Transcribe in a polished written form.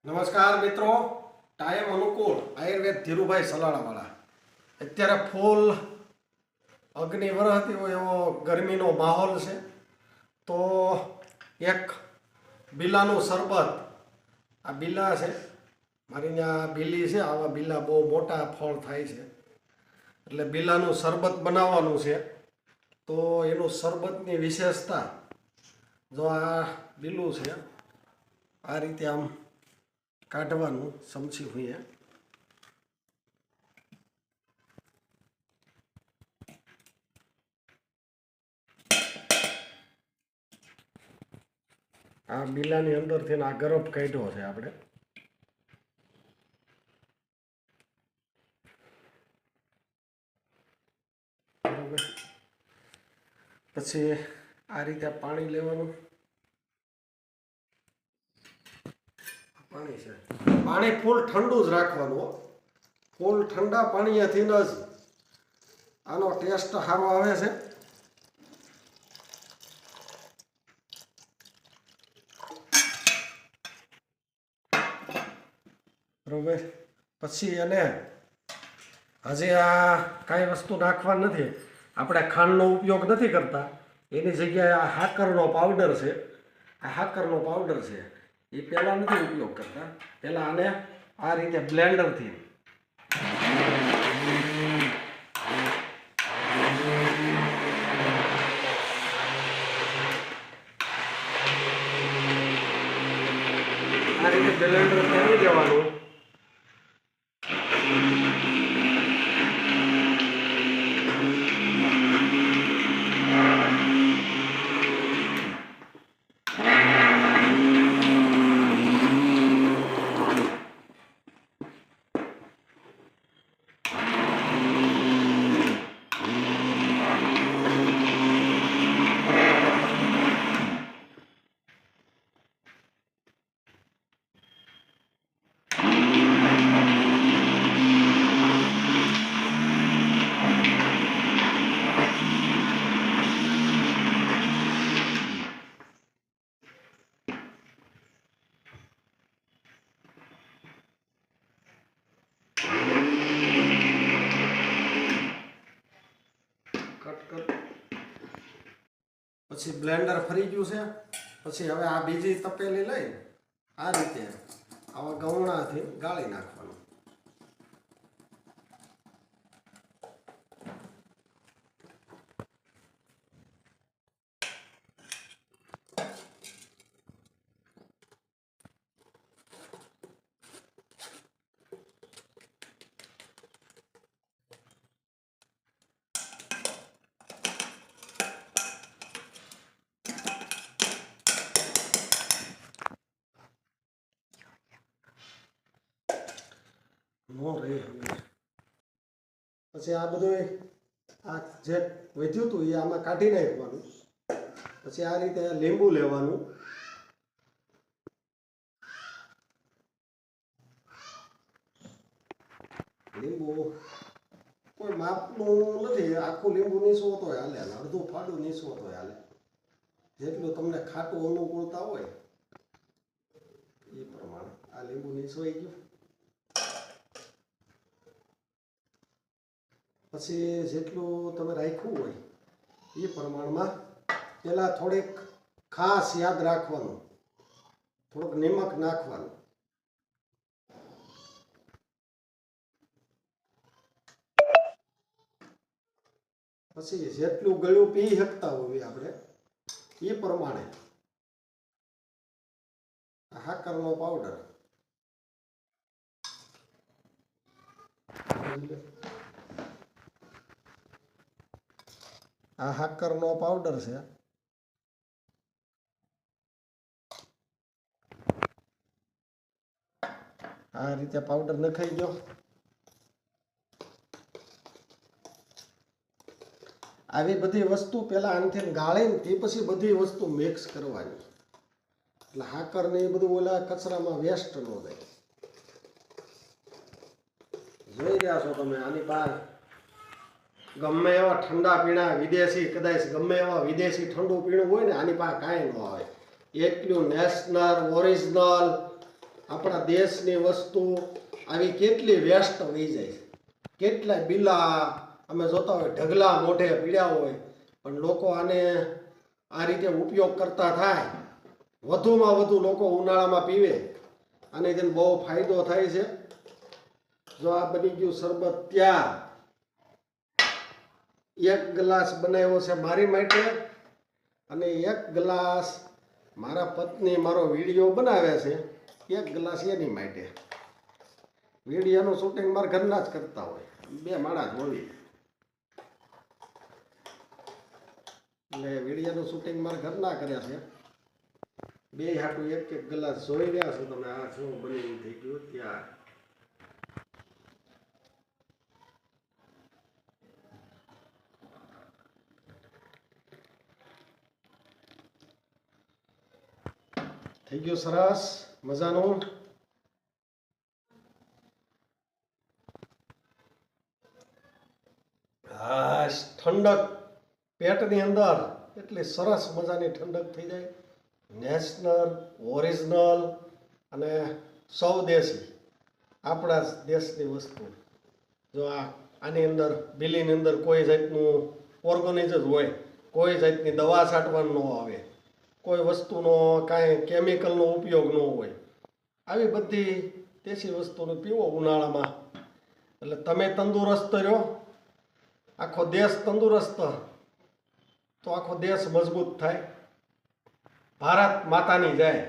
નમસ્કાર મિત્રો, ટાઈમ અનુકૂળ આયુર્વેદ ધીરુભાઈ સલાળાવાળા. અત્યારે ફૂલ અગ્નિ વરસતી હોય એવો ગરમીનો માહોલ છે. તો એક બિલાનું શરબત, આ બિલા છે મારી ત્યાં બિલી છે, આવા બિલા બહુ મોટા ફળ થાય છે, એટલે બિલાનું શરબત બનાવવાનું છે. તો એનું શરબતની વિશેષતા, જો આ બિલું છે આ રીતે આમ કાઢવાનું સમસી હોય. આ બિલાની અંદરથી આ ગરફ કાઢ્યો છે આપણે. બરોબર, પછી આ રીતે પાણી લેવાનું. પાણી છે, પાણી ફૂલ ઠંડુ જ રાખવાનું. ફૂલ ઠંડા પાણીથી જ આનો ટેસ્ટ સારો આવે છે. બરોબર, પછી એને હજી આ કાંઈ વસ્તુ નાખવા નથી. આપણે ખાંડનો ઉપયોગ નથી કરતા, એની જગ્યાએ આ હાકરનો પાવડર છે. આ હાકરનો પાવડર છે એ પહેલાં નથી ઉપયોગ કરતા. પહેલાં આને આ રીતે બ્લેન્ડરથી બ્લેન્ડર કરી દેવાનું. પછી બ્લેન્ડર ફરી ગયું છે. પછી હવે આ બીજી તપેલી લઈ આ રીતે આવા ગવણાથી ગાળી નાખવાનું. પછી આ બધું આ જે વધ્યું હતું એ આમાં કાઢી નાખવાનું. પછી આ રીતે લીંબુ લેવાનું. લીંબુ કોઈ માપનું નથી, આખું લીંબુ નીસવો તો હાલે, અડધું ફાડું નીસવો તો હાલે. જેટલું તમને ખાટું અનુકૂળતા હોય એ પ્રમાણે આ લીંબુ નીસવાઈ ગયું. પછી જેટલું તમે રાખ્યું હોય એ પ્રમાણમાં પહેલાં થોડીક ખાસ યાદ રાખવાનું, થોડુંક નિમક નાખવાનું. પછી જેટલું ગળ્યું પી શકતા હોઈએ આપણે એ પ્રમાણે હાકરનો પાવડર. આ હાકરનો પાવડર છે. આ રીતે પાવડર નખાઈ ગયો. આવી બધી વસ્તુ પહેલા આનથી ગાળીને તે પછી બધી વસ્તુ મિક્સ કરવાની, એટલે હાકર ને એ બધું ઓલા કચરામાં વેસ્ટ ન જાય. જોઈ રહ્યા છો તમે, આની બહાર ગમે એવા ઠંડા પીણા વિદેશી, કદાચ ગમે એવા વિદેશી ઠંડુ પીણું હોય ને, આની પાસે કાંઈ ન આવે. એટલું નેશનલ ઓરિજિનલ આપણા દેશની વસ્તુ આવી કેટલી વેસ્ટ વહી જાય છે. કેટલાય બિલા અમે જોતા હોય ઢગલા મોઢે પીડ્યા હોય, પણ લોકો આને આ રીતે ઉપયોગ કરતા થાય, વધુમાં વધુ લોકો ઉનાળામાં પીવે, અને તેને બહુ ફાયદો થાય છે. જો આ બની ગયું શરબત, ત્યાં એક ગ્લાસ બનાવ્યો છે મારી માટે, અને એક ગ્લાસ મારા પત્ની મારો વિડીયો બનાવે છે, એક ગ્લાસ એની માટે. વિડીયોનું શૂટિંગ મારા ઘરના જ કરતા હોય, બે માણસ હોવી એટલે વિડીયોનું શૂટિંગ મારા ઘરના કર્યા છે. બે હાટું એક એક ગ્લાસ જોઈ રહ્યા છો તમે. આ શું બની થઈ ગયું ત્યાં. થઈ ગયું સરસ મજાનું. હા, ઠંડક પેટની અંદર એટલી સરસ મજાની ઠંડક થઈ જાય. નેશનલ, ઓરિજિનલ અને સ્વદેશી આપણા દેશની વસ્તુ. જો આની અંદર બિલીની અંદર કોઈ જાતનું ઓર્ગેનિક જ હોય, કોઈ જાતની દવા છાંટવાનું ન આવે, કોઈ વસ્તુનો કાંઈ કેમિકલનો ઉપયોગ ન હોય. આવી બધી દેશી વસ્તુને પીવો ઉનાળામાં, એટલે તમે તંદુરસ્ત રહો, આખો દેશ તંદુરસ્ત, તો આખો દેશ મજબૂત થાય. ભારત માતાની જાય.